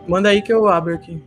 Manda aí que eu abro aqui.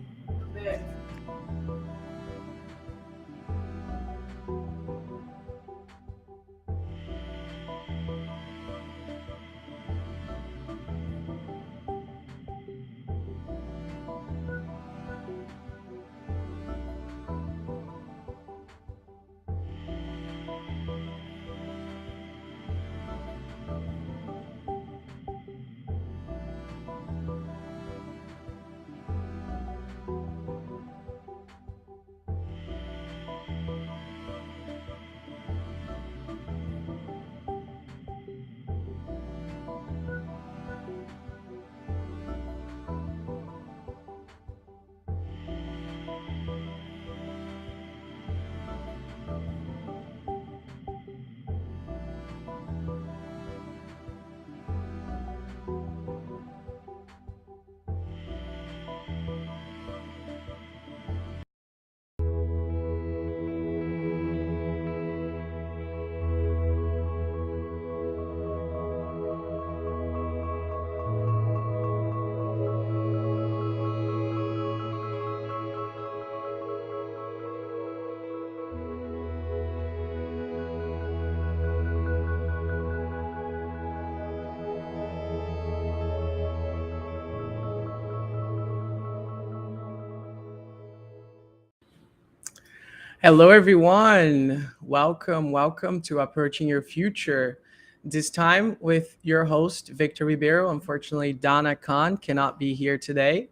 Hello, everyone. Welcome to Approaching Your Future. This time with your host, Victor Ribeiro. Unfortunately, Donna Khan cannot be here today,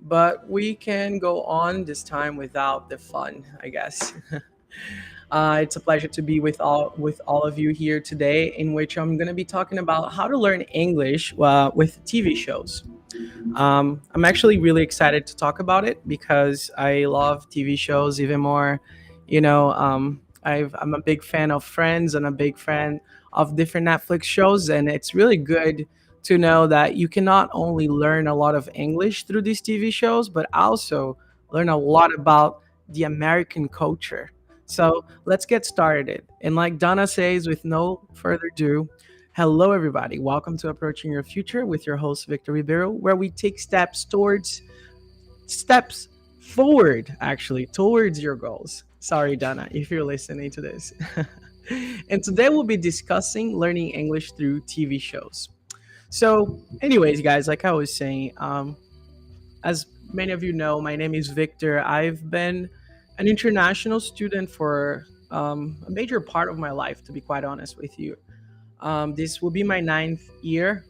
but we can go on this time without the fun, I guess. It's a pleasure to be with all of you here today, in which I'm going to be talking about how to learn English with TV shows. I'm actually really excited to talk about it because I love TV shows even more. I'm a big fan of Friends and a big fan of different Netflix shows, and it's really good to know that you can not only learn a lot of English through these TV shows, but also learn a lot about the American culture. So let's get started. And like Donna says, with no further ado, hello, everybody. Welcome to Approaching Your Future with your host, Victor Ribeiro, where we take steps forward, actually, towards your goals. Sorry, Donna, if you're listening to this. And today we'll be discussing learning English through TV shows. So, anyways, guys, like I was saying, as many of you know, my name is Victor. I've been an international student for a major part of my life, to be quite honest with you. This will be my ninth year.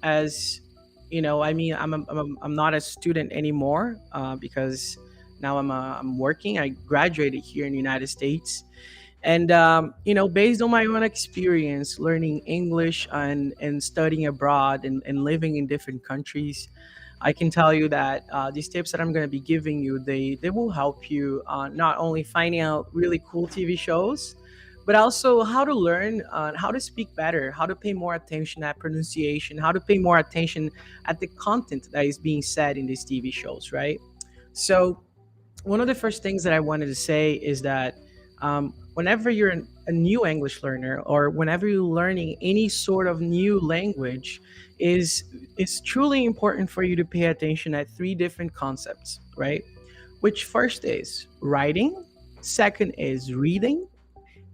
As you know, I mean, I'm not a student anymore because now I'm working. I graduated here in the United States, and based on my own experience learning English and studying abroad and living in different countries, I can tell you that these tips that I'm going to be giving you, they will help you not only finding out really cool TV shows, but also how to learn how to speak better, how to pay more attention at pronunciation, how to pay more attention at the content that is being said in these TV shows, right? So one of the first things that I wanted to say is that whenever you're a new English learner or whenever you're learning any sort of new language, is it's truly important for you to pay attention at three different concepts, right? Which first is writing, second is reading,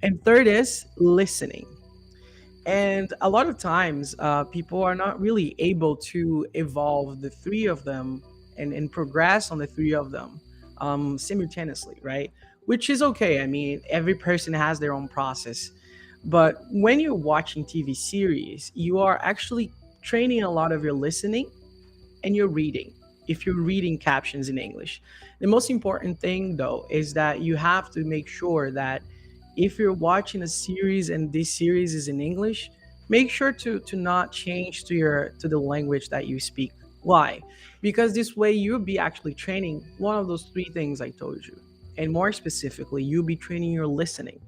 and third is listening. And a lot of times, people are not really able to evolve the three of them and progress on the three of them simultaneously, right? Which is okay. I mean, every person has their own process. But when you're watching TV series, you are actually training a lot of your listening and your reading. if you're reading captions in English. The most important thing though is that you have to make sure that if you're watching a series and this series is in English, make sure to not change to the language that you speak. Why? Because this way you'll be actually training one of those three things I told you. And more specifically, you'll be training your listening.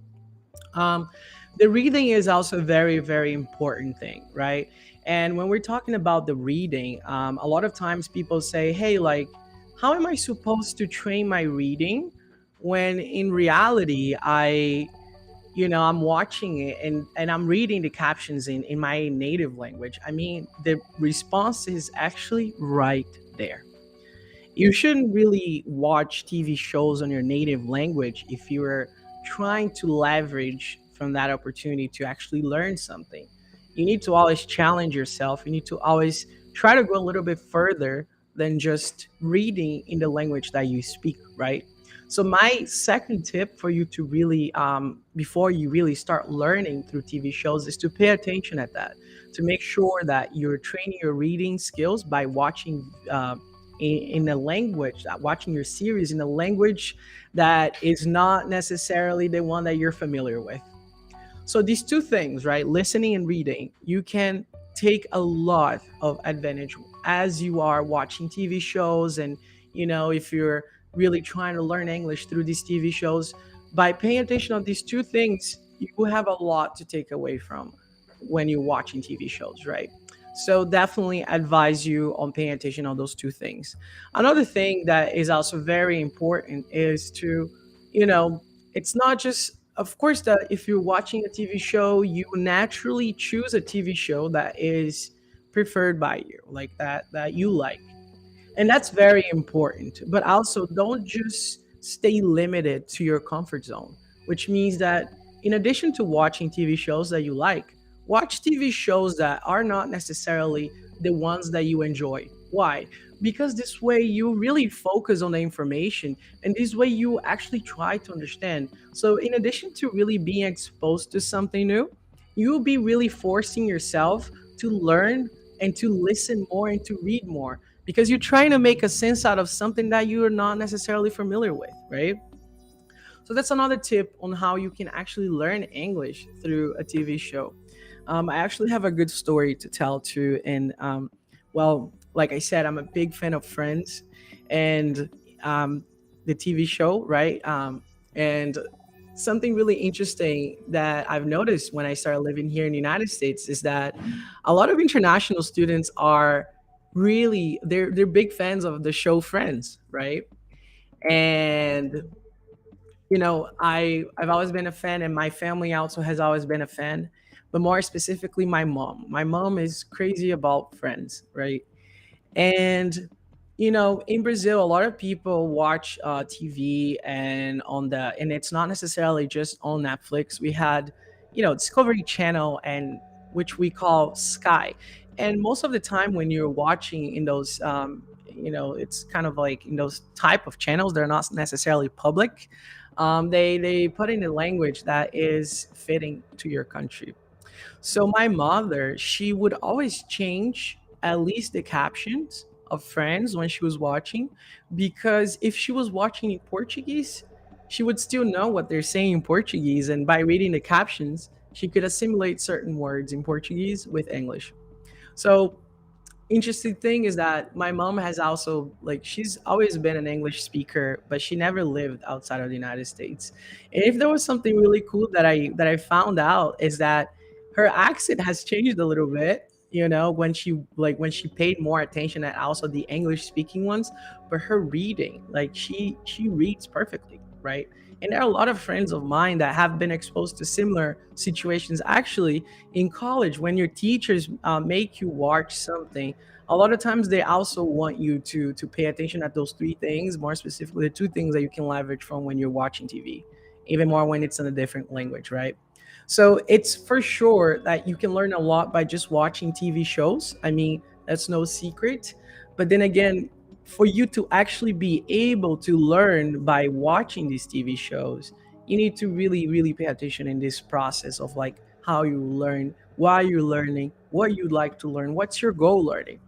um, the reading is also a very, very important thing, right? And when we're talking about the reading, a lot of times people say, hey, like, how am I supposed to train my reading when in reality I'm watching it and I'm reading the captions in my native language? I mean, the response is actually right there. You shouldn't really watch TV shows on your native language if you're trying to leverage from that opportunity to actually learn something. You need to always challenge yourself. You need to always try to go a little bit further than just reading in the language that you speak, right? So, my second tip for you to really, before you really start learning through TV shows, is to pay attention at that, to make sure that you're training your reading skills by watching in a language, watching your series in a language that is not necessarily the one that you're familiar with. So these two things, right, listening and reading, you can take a lot of advantage as you are watching TV shows. And if you're really trying to learn English through these TV shows, by paying attention on these two things, you will have a lot to take away from when you're watching TV shows, right? So definitely advise you on paying attention on those two things. Another thing that is also very important is to, you know, it's not just, of course, that if you're watching a TV show, you naturally choose a TV show that is preferred by you, like that you like. And that's very important. But also, don't just stay limited to your comfort zone, which means that in addition to watching TV shows that you like, watch TV shows that are not necessarily the ones that you enjoy. Why? Because this way you really focus on the information, and this way you actually try to understand. So, in addition to really being exposed to something new, you'll be really forcing yourself to learn and to listen more and to read more, because you're trying to make a sense out of something that you are not necessarily familiar with, right? So that's another tip on how you can actually learn English through a TV show. I actually have a good story to tell too, and well, like I said, I'm a big fan of Friends, and the TV show, right? And something really interesting that I've noticed when I started living here in the United States is that a lot of international students are really they're big fans of the show Friends, right? And I've always been a fan, and my family also has always been a fan, but more specifically my mom. My mom is crazy about Friends, right? And in Brazil, a lot of people watch TV and it's not necessarily just on Netflix. We had, Discovery Channel, and which we call Sky. And most of the time when you're watching in those, it's kind of like in those type of channels, they're not necessarily public. They put in a language that is fitting to your country. So my mother, she would always change at least the captions of Friends when she was watching, because if she was watching in Portuguese, she would still know what they're saying in Portuguese, and by reading the captions, she could assimilate certain words in Portuguese with English. So interesting thing is that my mom has also, like, she's always been an English speaker, but she never lived outside of the United States. And if there was something really cool that I found out, is that her accent has changed a little bit, when she paid more attention at also the English speaking ones. But her reading, like, she reads perfectly, right? And there are a lot of friends of mine that have been exposed to similar situations actually in college. When your teachers make you watch something, a lot of times they also want you to pay attention at those three things, more specifically the two things that you can leverage from when you're watching TV, even more when it's in a different language, right? So it's for sure that you can learn a lot by just watching TV shows. I mean, that's no secret. But then again, for you to actually be able to learn by watching these TV shows, you need to really, really pay attention in this process of, like, how you learn, why you're learning, what you'd like to learn, what's your goal learning.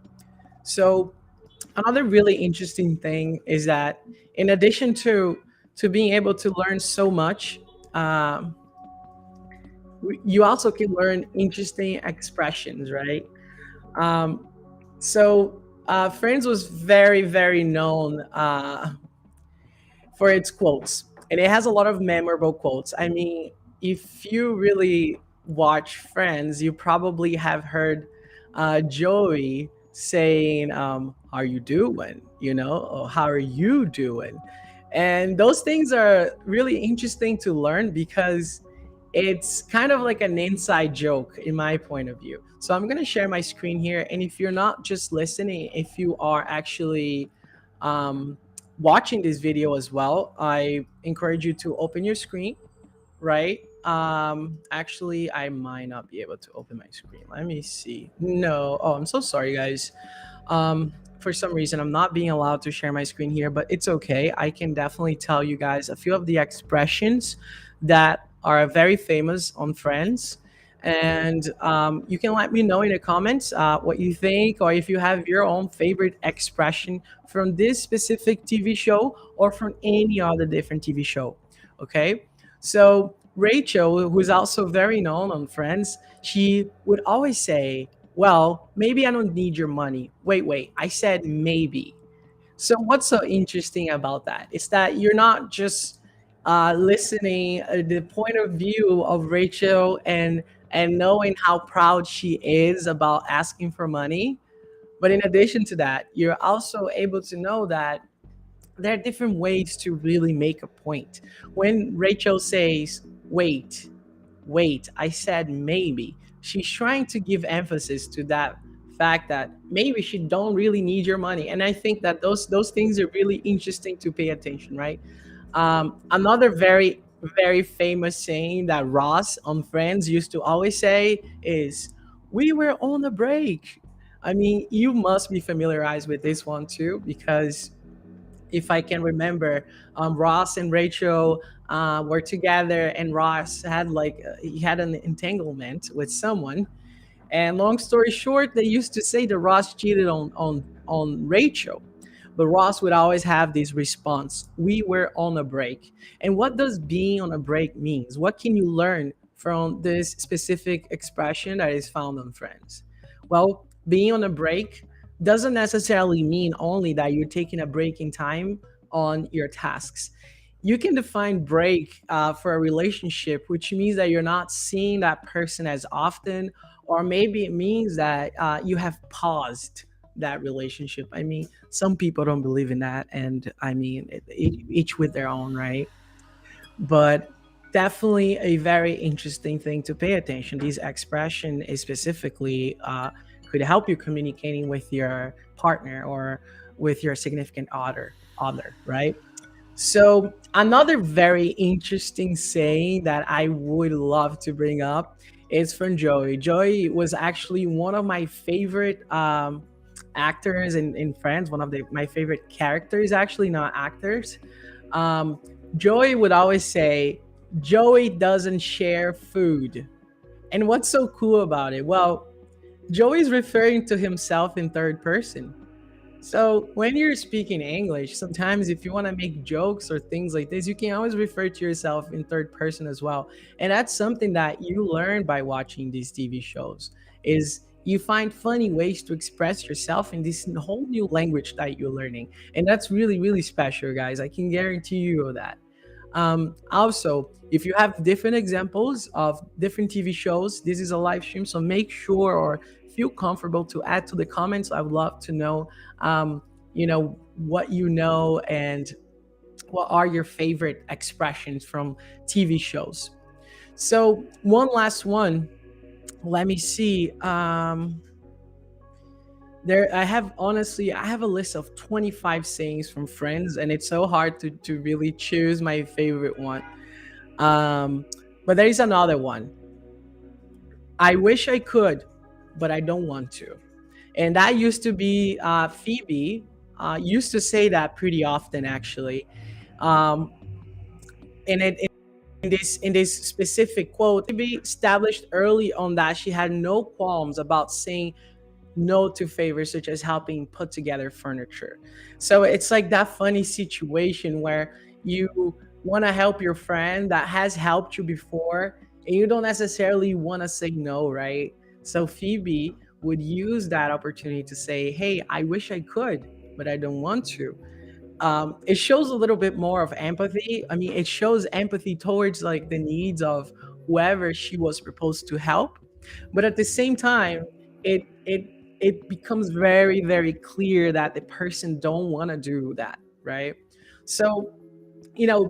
So Another really interesting thing is that in addition to being able to learn so much, um, you also can learn interesting expressions, right? Um, so Friends was very known for its quotes, and it has a lot of memorable quotes. I mean, if you really watch Friends, you probably have heard Joey saying, "How are you doing?" Or "How are you doing?" And those things are really interesting to learn because it's kind of like an inside joke in my point of view. So I'm going to share my screen here. And if you're not just listening, if you are actually um, watching this video as well, I encourage you to open your screen, right? Actually, I might not be able to open my screen. Let me see. No. Oh, I'm so sorry, guys. For some reason, I'm not being allowed to share my screen here, but it's okay. I can definitely tell you guys a few of the expressions that are very famous on Friends. And you can let me know in the comments what you think, or if you have your own favorite expression from this specific TV show or from any other different TV show. Okay. So, Rachel, who's also very known on Friends, she would always say, "Well, maybe I don't need your money." Wait, I said maybe. So what's so interesting about that is that you're not just listening the point of view of Rachel and knowing how proud she is about asking for money, but in addition to that, you're also able to know that there are different ways to really make a point. When Rachel says, "Wait, I said maybe," she's trying to give emphasis to that fact that maybe she don't really need your money. And I think that those things are really interesting to pay attention, right? Another very famous saying that Ross on Friends used to always say is, "We were on a break." I mean, you must be familiarized with this one too, because if I can remember, Ross and Rachel were together, and Ross had he had an entanglement with someone. And long story short, they used to say that Ross cheated on Rachel, but Ross would always have this response: "We were on a break." And what does being on a break means? What can you learn from this specific expression that is found on Friends? Well, being on a break doesn't necessarily mean only that you're taking a break in time on your tasks. You can define break for a relationship, which means that you're not seeing that person as often, or maybe it means that you have paused that relationship. I mean, some people don't believe in that, and I mean, each with their own, right? But definitely a very interesting thing to pay attention. These expression is specifically could help you communicating with your partner or with your significant other, right? So another very interesting saying that I would love to bring up is from Joey. Joey was actually one of my favorite actors in Friends, one of my favorite characters, actually, not actors. Um, Joey would always say, "Joey doesn't share food." And what's so cool about it? Well, Joey's referring to himself in third person. So when you're speaking English, sometimes if you want to make jokes or things like this, you can always refer to yourself in third person as well. And that's something that you learn by watching these TV shows is you find funny ways to express yourself in this whole new language that you're learning. And that's really special, guys. I can guarantee you that. Also, if you have different examples of different TV shows, this is a live stream, so make sure or feel comfortable to add to the comments. I would love to know, what you know and what are your favorite expressions from TV shows. So one last one. Let me see. I have a list of 25 sayings from Friends, and it's so hard to really choose my favorite one. Um, but there is another one. "I wish I could, but I don't want to." And that used to be Phoebe used to say that pretty often, actually. Um, and in this specific quote, Phoebe established early on that she had no qualms about saying no to favors such as helping put together furniture. So it's like that funny situation where you want to help your friend that has helped you before, and you don't necessarily want to say no, right? So Phoebe would use that opportunity to say, hey, I wish I could, but I don't want to. It shows a little bit more of empathy. I mean, it shows empathy towards like the needs of whoever she was supposed to help, but at the same time, it becomes very very clear that the person don't want to do that, right? So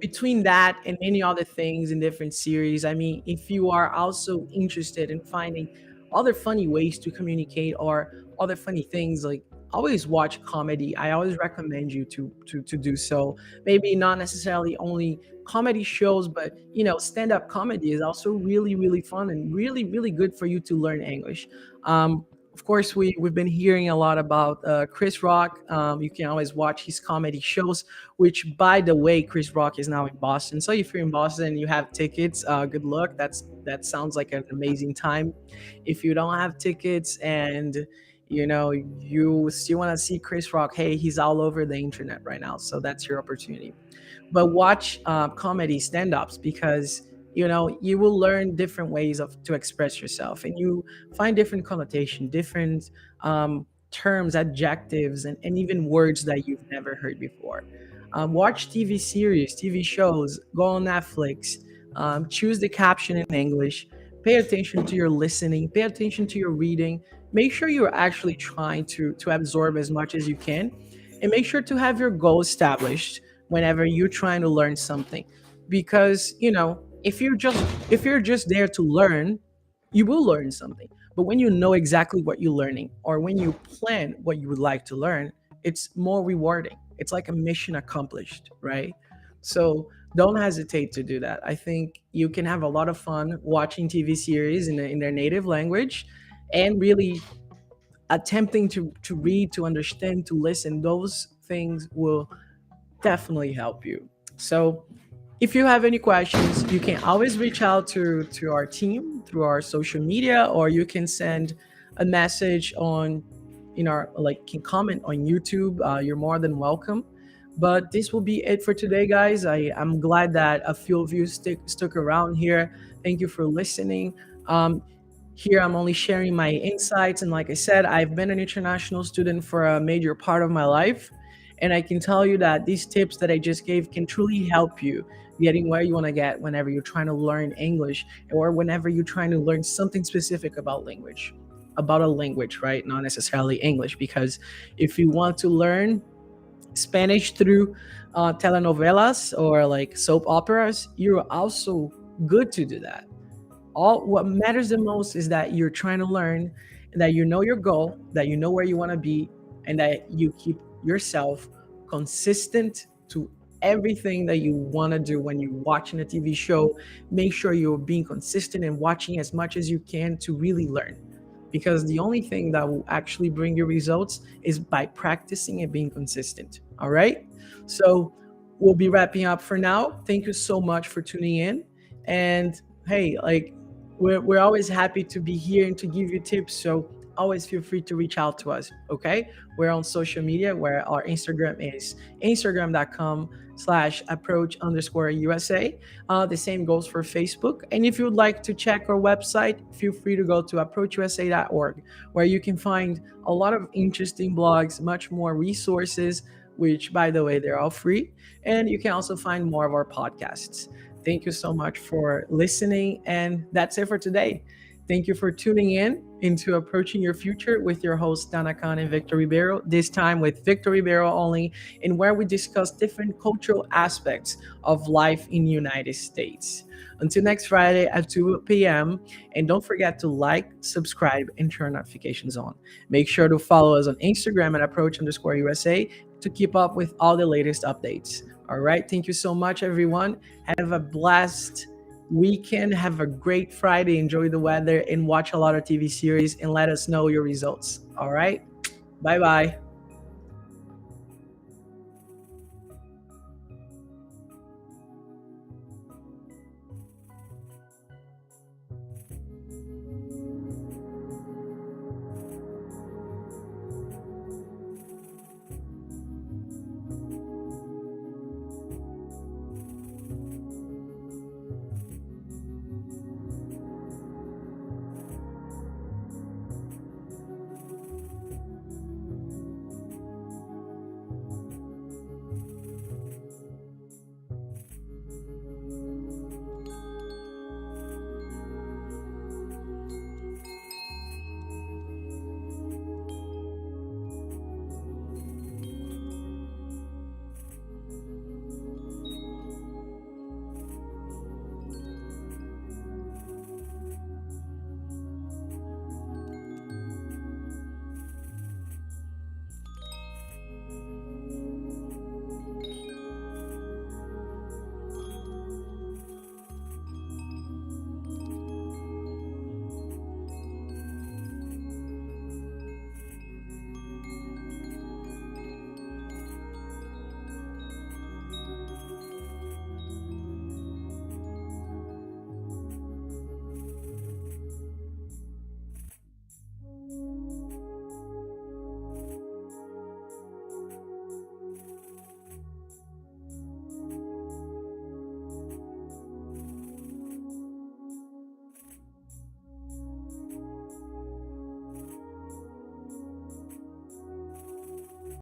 between that and many other things in different series, I mean, if you are also interested in finding other funny ways to communicate or other funny things, like always watch comedy. I always recommend you to do so. Maybe not necessarily only comedy shows, but stand-up comedy is also really really fun and really really good for you to learn English. Of course, we've been hearing a lot about Chris Rock. You can always watch his comedy shows, which, by the way, Chris Rock is now in Boston. So if you're in Boston and you have tickets, good luck. That sounds like an amazing time. If you don't have tickets and you still want to see Chris Rock, hey, he's all over the internet right now. So that's your opportunity. But watch comedy stand-ups, because you will learn different ways of to express yourself, and you find different connotation, different terms, adjectives, and even words that you've never heard before. Watch TV series, TV shows, go on Netflix, choose the caption in English, pay attention to your listening, pay attention to your reading. Make sure you're actually trying to absorb as much as you can, and make sure to have your goal established whenever you're trying to learn something. Because if you're just there to learn, you will learn something. But when you know exactly what you're learning, or when you plan what you would like to learn, it's more rewarding. It's like a mission accomplished, right? So don't hesitate to do that. I think you can have a lot of fun watching TV series in their native language, and really attempting to read, to understand, to listen. Those things will definitely help you. So if you have any questions, you can always reach out to our team through our social media, or you can send a message on in our like can comment on YouTube. You're more than welcome. But this will be it for today, guys. I'm glad that a few of you stuck around here. Thank you for listening. Here I'm only sharing my insights, and like I said, I've been an international student for a major part of my life, and I can tell you that these tips that I just gave can truly help you getting where you want to get whenever you're trying to learn English, or whenever you're trying to learn something specific about a language, right? Not necessarily English, because if you want to learn Spanish through telenovelas or like soap operas, you're also good to do that. All what matters the most is that you're trying to learn, and that you know your goal, that you know where you want to be, and that you keep yourself consistent to everything that you want to do. When you're watching a TV show, make sure you're being consistent and watching as much as you can to really learn, because the only thing that will actually bring you results is by practicing and being consistent. All right, so we'll be wrapping up for now. Thank you so much for tuning in, and hey, like, we're always happy to be here and to give you tips. So always feel free to reach out to us. Okay, we're on social media, where our Instagram is instagram.com/approach_USA. The same goes for Facebook. And if you would like to check our website, feel free to go to approachusa.org, where you can find a lot of interesting blogs, much more resources, which, by the way, they're all free. And you can also find more of our podcasts. Thank you so much for listening. And that's it for today. Thank you for tuning in into Approaching Your Future with your hosts, Dana Khan and Victor Ribeiro, this time with Victor Ribeiro only, and where we discuss different cultural aspects of life in the United States. Until next Friday at 2 p.m. And don't forget to like, subscribe, and turn notifications on. Make sure to follow us on Instagram at approach_USA to keep up with all the latest updates. All right. Thank you so much, everyone. Have a blessed weekend. Have a great Friday. Enjoy the weather and watch a lot of TV series, and let us know your results. All right. Bye bye.